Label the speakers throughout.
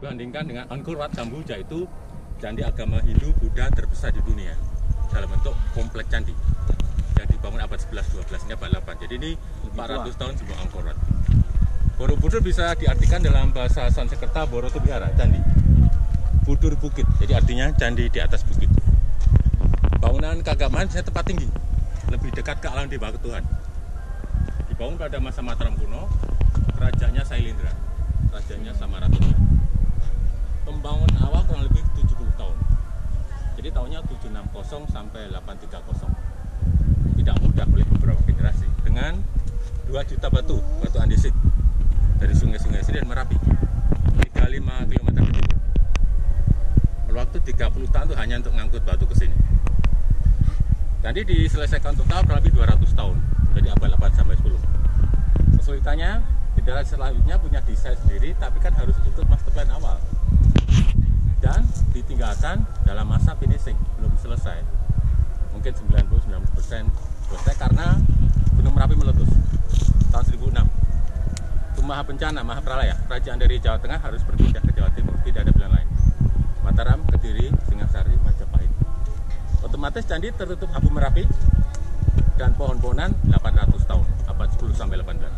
Speaker 1: Dibandingkan dengan Angkor Wat Sambuja, itu candi agama Hindu Buddha terbesar di dunia dalam bentuk kompleks candi yang dibangun abad 11-12 hingga abad 8. Jadi ini 400 tahun sebelum Angkor Wat. Borobudur bisa diartikan dalam bahasa Sanskerta Borotu Vihara, candi. Budur bukit, jadi artinya candi di atas bukit. Bangunan keagamaan saya tempat tinggi, lebih dekat ke alam di bawah Tuhan. Dibangun pada masa Mataram kuno, rajanya Sailendra, rajanya Samaratunda. Pembangunan awal kurang lebih 70 tahun. Jadi tahunnya 760 sampai 830. Tidak mudah oleh beberapa generasi. Dengan 2 juta batu andesit dari sungai-sungai Sini dan Merapi. 35 km ke timur. Waktu 30 tahun itu hanya untuk ngangkut batu ke sini. Jadi diselesaikan total kurang lebih 200 tahun. Jadi abad 8 sampai 10. Kesulitannya, generasi selanjutnya punya desain sendiri, tapi kan harus ikut master plan awal. Dan ditinggalkan dalam masa finishing, belum selesai. Mungkin 90-90% selesai karena Gunung Merapi meletus tahun 1006. Itu maha bencana, maha pralaya. Kerajaan dari Jawa Tengah harus berpindah ke Jawa Timur, tidak ada pilihan lain. Mataram, Kediri, Singasari, Majapahit. Otomatis candi tertutup abu Merapi dan pohon-pohonan 800 tahun, abad 10 sampai 18.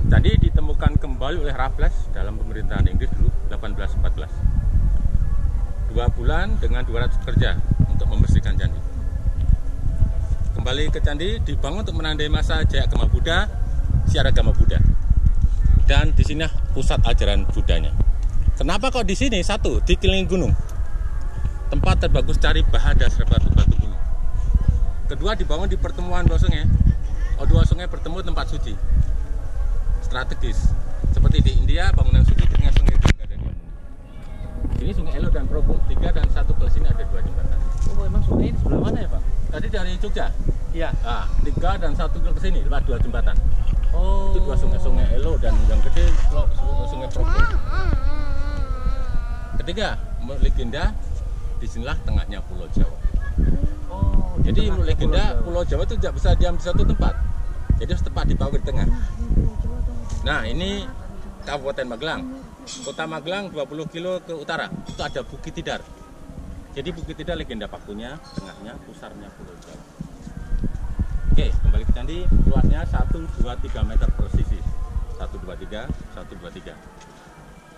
Speaker 1: Candi ditemukan kembali oleh Raffles dalam pemerintahan Inggris dulu 1814. 2 bulan dengan 200 pekerja untuk membersihkan candi. Kembali ke candi dibangun untuk menandai masa Jaya Agama Buddha, Siara Agama Buddha. Dan di sini pusat ajaran Buddhanya. Kenapa kok di sini? Satu, dikelilingi gunung. Tempat terbagus cari bahada serta batu gunung. Kedua, dibangun di pertemuan dua sungai. Dua sungai bertemu tempat suci. Strategis. Seperti di India, bangunan suci dengan sungai Gangga dan Yamuna. Ini sungai Elo dan Progo, 3 dan 1 ke sini ada 2 jembatan.
Speaker 2: Oh, emang sungai ini sebelah mana ya, Pak?
Speaker 1: Tadi dari Jogja.
Speaker 2: Iya.
Speaker 1: 3 dan 1 ke sini lewat 2 jembatan.
Speaker 2: Oh.
Speaker 1: Itu 2 sungai, sungai Elo dan yang gede sungai Progo. Ketiga, menurut legenda, disinilah tengahnya Pulau Jawa.
Speaker 2: Oh,
Speaker 1: jadi menurut legenda Pulau Jawa itu tidak bisa diam di satu tempat. Jadi harus tepat di bawah di tengah. Nah, ini Kabupaten Magelang. Kota Magelang 20 kilo ke utara. Itu ada Bukit Tidar. Jadi Bukit Tidar legenda pakunya, tengahnya pusarnya Pulau Jawa. Oke, kembali ke candi. Luasnya 1, 2, 3 meter per sisi. 1, 2, 3, 1, 2, 3.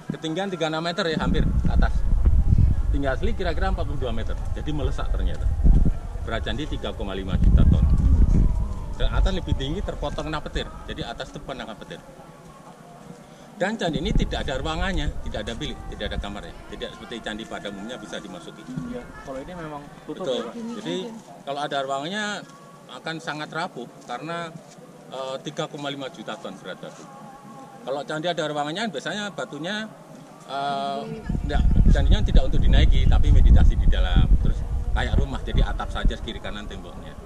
Speaker 1: Ketinggian 36 meter ya, hampir ke atas. Tinggi asli kira-kira 42 meter. Jadi melesak ternyata. Berat candi 3,5 juta ton. Dan atas lebih tinggi terpotong nang petir. Jadi atas itu nang petir. Dan candi ini tidak ada ruangannya, tidak ada bilik, tidak ada kamarnya. Tidak seperti candi pada umumnya bisa dimasuki.
Speaker 2: Iya, kalau ini memang tutup.
Speaker 1: Betul.
Speaker 2: Ya, Pak?
Speaker 1: Jadi kalau ada ruangannya akan sangat rapuh karena 3,5 juta ton berat batu. Kalau candi ada ruangannya, biasanya batunya candinya tidak untuk dinaiki, tapi meditasi di dalam. Terus kayak rumah, jadi atap saja kiri kanan temboknya.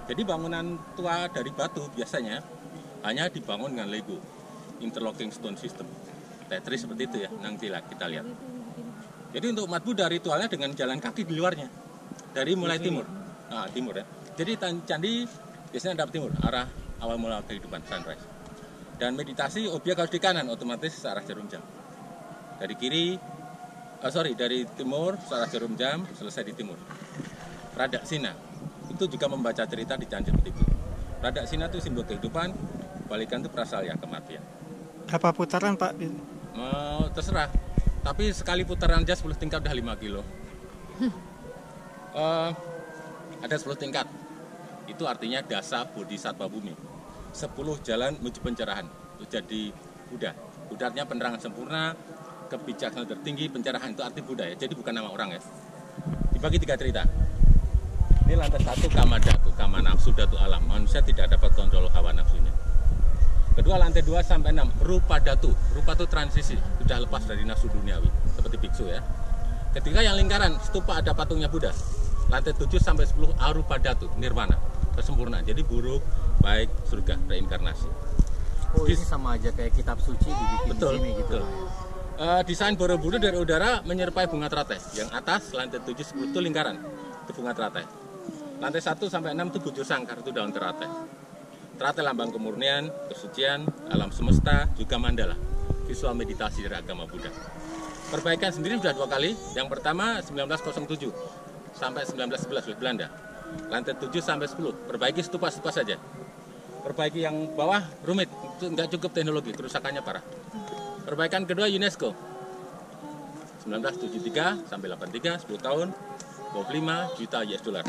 Speaker 1: Jadi bangunan tua dari batu biasanya hanya dibangun dengan Lego, interlocking stone system, Tetris seperti itu ya, nanti kita lihat. Jadi untuk umat Buddha ritualnya dengan jalan kaki di luarnya, dari mulai timur, timur ya. Jadi candi biasanya hadap timur, arah awal mula kehidupan, sunrise. Dan meditasi objek harus di kanan, otomatis searah jarum jam. Dari dari timur searah jarum jam, selesai di timur. Pradaksina itu juga membaca cerita di candi seperti itu. Pradaksina itu simbol kehidupan, balikan itu prasalya, kematian.
Speaker 3: Berapa putaran, Pak?
Speaker 1: Terserah. Tapi sekali putaran aja 10 tingkat udah 5 kilo. Ada 10 tingkat. Itu artinya dasa bodhisattva bumi. 10 jalan menuju pencerahan. Itu jadi Buddha. Buddha artinya penerangan sempurna, kebijaksanaan tertinggi, pencerahan itu arti Buddha ya. Jadi bukan nama orang ya. Dibagi 3 cerita. Ini lantai 1 kamadatu, kama nafsu datu alam. Manusia tidak dapat kontrol hawa nafsunya. Kedua lantai 2 sampai 6 rupa datu. Rupa itu transisi, sudah lepas dari nafsu duniawi seperti biksu ya. Ketiga yang lingkaran, stupa ada patungnya Buddha. Lantai 7 sampai 10 arupa datu, nirwana, kesempurnaan. Jadi buruk, baik, surga, reinkarnasi.
Speaker 2: Oh, ini sama aja kayak kitab suci dibikin
Speaker 1: betul,
Speaker 2: di sini gitu.
Speaker 1: Betul. Desain Borobudur dari udara menyerupai bunga teratai. Yang atas lantai 7 10 itu lingkaran, itu bunga teratai. Lantai 1 sampai 6 itu bujur sangkar, itu daun teratai. Teratai lambang kemurnian, kesucian, alam semesta, juga mandala. Visual meditasi dari agama Buddha. Perbaikan sendiri sudah 2 kali. Yang pertama 1907 sampai 1911 oleh Belanda. Lantai 7 sampai 10. Perbaiki stupa-stupa saja. Perbaiki yang bawah rumit, itu nggak cukup teknologi, kerusakannya parah. Perbaikan kedua UNESCO. 1973 sampai 83, 10 tahun, 25 juta US$.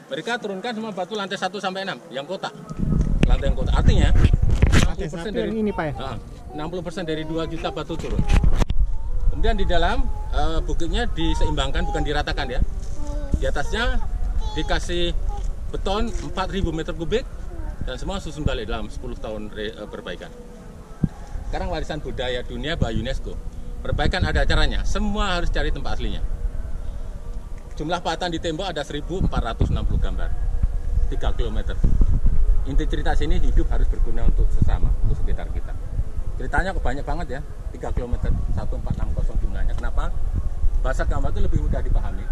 Speaker 1: Mereka turunkan semua batu lantai 1 sampai 6 yang kotak. Lantai yang kotak. Artinya 60% dari
Speaker 3: ini Pak ya?
Speaker 1: 60% dari 2 juta batu turun. Kemudian di dalam bukitnya diseimbangkan, bukan diratakan ya. Di atasnya dikasih beton 4.000 meter kubik dan semua susun balik dalam 10 tahun perbaikan. Sekarang warisan budaya dunia by UNESCO. Perbaikan ada caranya, semua harus cari tempat aslinya. Jumlah patahan di tembok ada 1.460 gambar, 3 km. Inti cerita sini, hidup harus berguna untuk sesama, untuk sekitar kita. Ceritanya banyak banget ya, 3 km, 1460 jumlahnya. Kenapa? Bahasa gambar itu lebih mudah dipahami.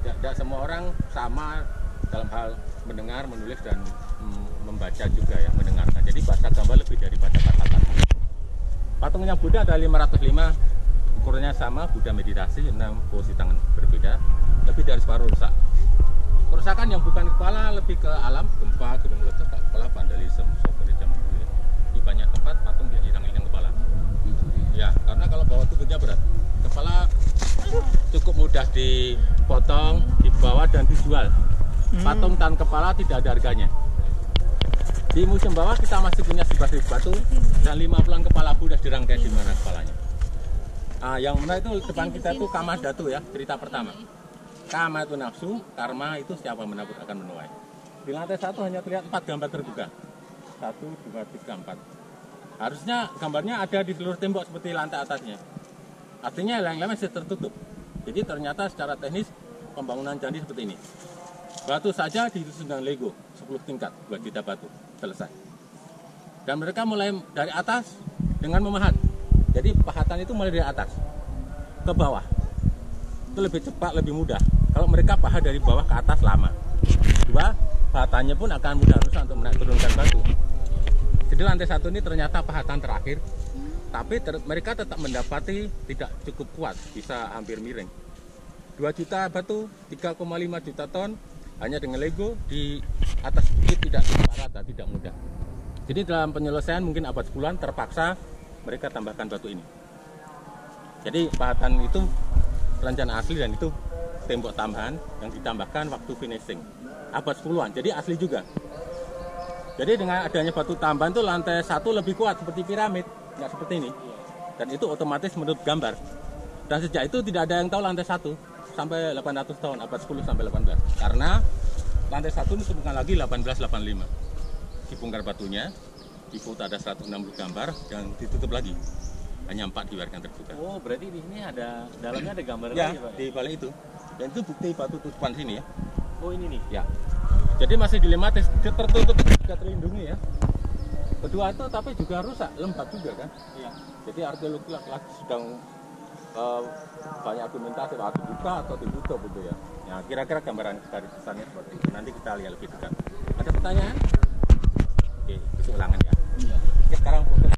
Speaker 1: Tidak semua orang sama dalam hal mendengar, menulis, dan membaca juga ya, mendengarkan. Jadi bahasa gambar lebih daripada kata-kata. Patungnya Buddha ada 505, ukurannya sama, Buddha meditasi, 6 posisi tangan berbeda, lebih dari separuh rusak. Kerusakan yang bukan kepala lebih ke alam, gempa, gunung meletus, kepala, vandalisme, software zaman dulu ya. Di banyak tempat patung dia hilang-hilang kepala. Ya, karena kalau bawa tubuhnya berat. Kepala cukup mudah dipotong, dibawa dan dijual. Patung tanpa kepala tidak ada harganya. Di museum bawah kita masih punya 11.000 batu dan 50-an kepala Buddha dirangkai di mana kepalanya. Nah, yang menarik itu depan kita itu Kama Datu ya, cerita pertama. Kama itu nafsu, karma itu siapa menabur akan menuai. Di lantai 1 hanya terlihat 4 gambar terbuka. 1, 2, 3, 4. Harusnya gambarnya ada di seluruh tembok seperti lantai atasnya. Artinya yang lain masih tertutup. Jadi ternyata secara teknis pembangunan candi seperti ini. Batu saja disusun dengan Lego, 10 tingkat, 2 juta batu. Selesai. Dan mereka mulai dari atas dengan memahat. Jadi pahatan itu mulai dari atas ke bawah. Itu lebih cepat, lebih mudah. Kalau mereka pahat dari bawah ke atas lama. Dua, pahatannya pun akan mudah rusak untuk menaik turunkan batu. Jadi lantai 1 ini ternyata pahatan terakhir. Tapi mereka tetap mendapati tidak cukup kuat, bisa hampir miring. 2 juta batu, 3,5 juta ton, hanya dengan Lego di atas bukit tidak cukup rata, tidak mudah. Jadi dalam penyelesaian mungkin abad 10-an terpaksa mereka tambahkan batu ini. Jadi pahatan itu rencana asli dan itu tembok tambahan yang ditambahkan waktu finishing. Abad 10-an, jadi asli juga. Jadi dengan adanya batu tambahan itu lantai 1 lebih kuat seperti piramid, nggak seperti ini. Dan itu otomatis menutup gambar. Dan sejak itu tidak ada yang tahu lantai 1 sampai 800 tahun, abad 10 sampai 18. Karena lantai 1 ini bukan lagi 1885. Dibongkar batunya, difoto ada 160 gambar, dan ditutup lagi. Hanya 4 dibiarkan terbuka.
Speaker 2: Oh, berarti di sini ada, dalamnya ada gambar
Speaker 1: Ya,
Speaker 2: lagi, Pak?
Speaker 1: di balik itu. Dan itu bukti batu tutupan sini ya.
Speaker 2: Oh, ini nih?
Speaker 1: Ya. Jadi masih dilematis, tertutup itu juga terlindungi ya. Kedua itu tapi juga rusak, lembab juga kan.
Speaker 2: Iya.
Speaker 1: Jadi arkeologi lagi sedang banyak argumentasi bahwa dibuka atau ditutup gitu ya. Ya kira-kira gambaran garis besarnya seperti itu. Nanti kita lihat lebih dekat. Ada pertanyaan? Oke, itu ulangan ya.
Speaker 2: Iya.
Speaker 1: Oke, sekarang foto.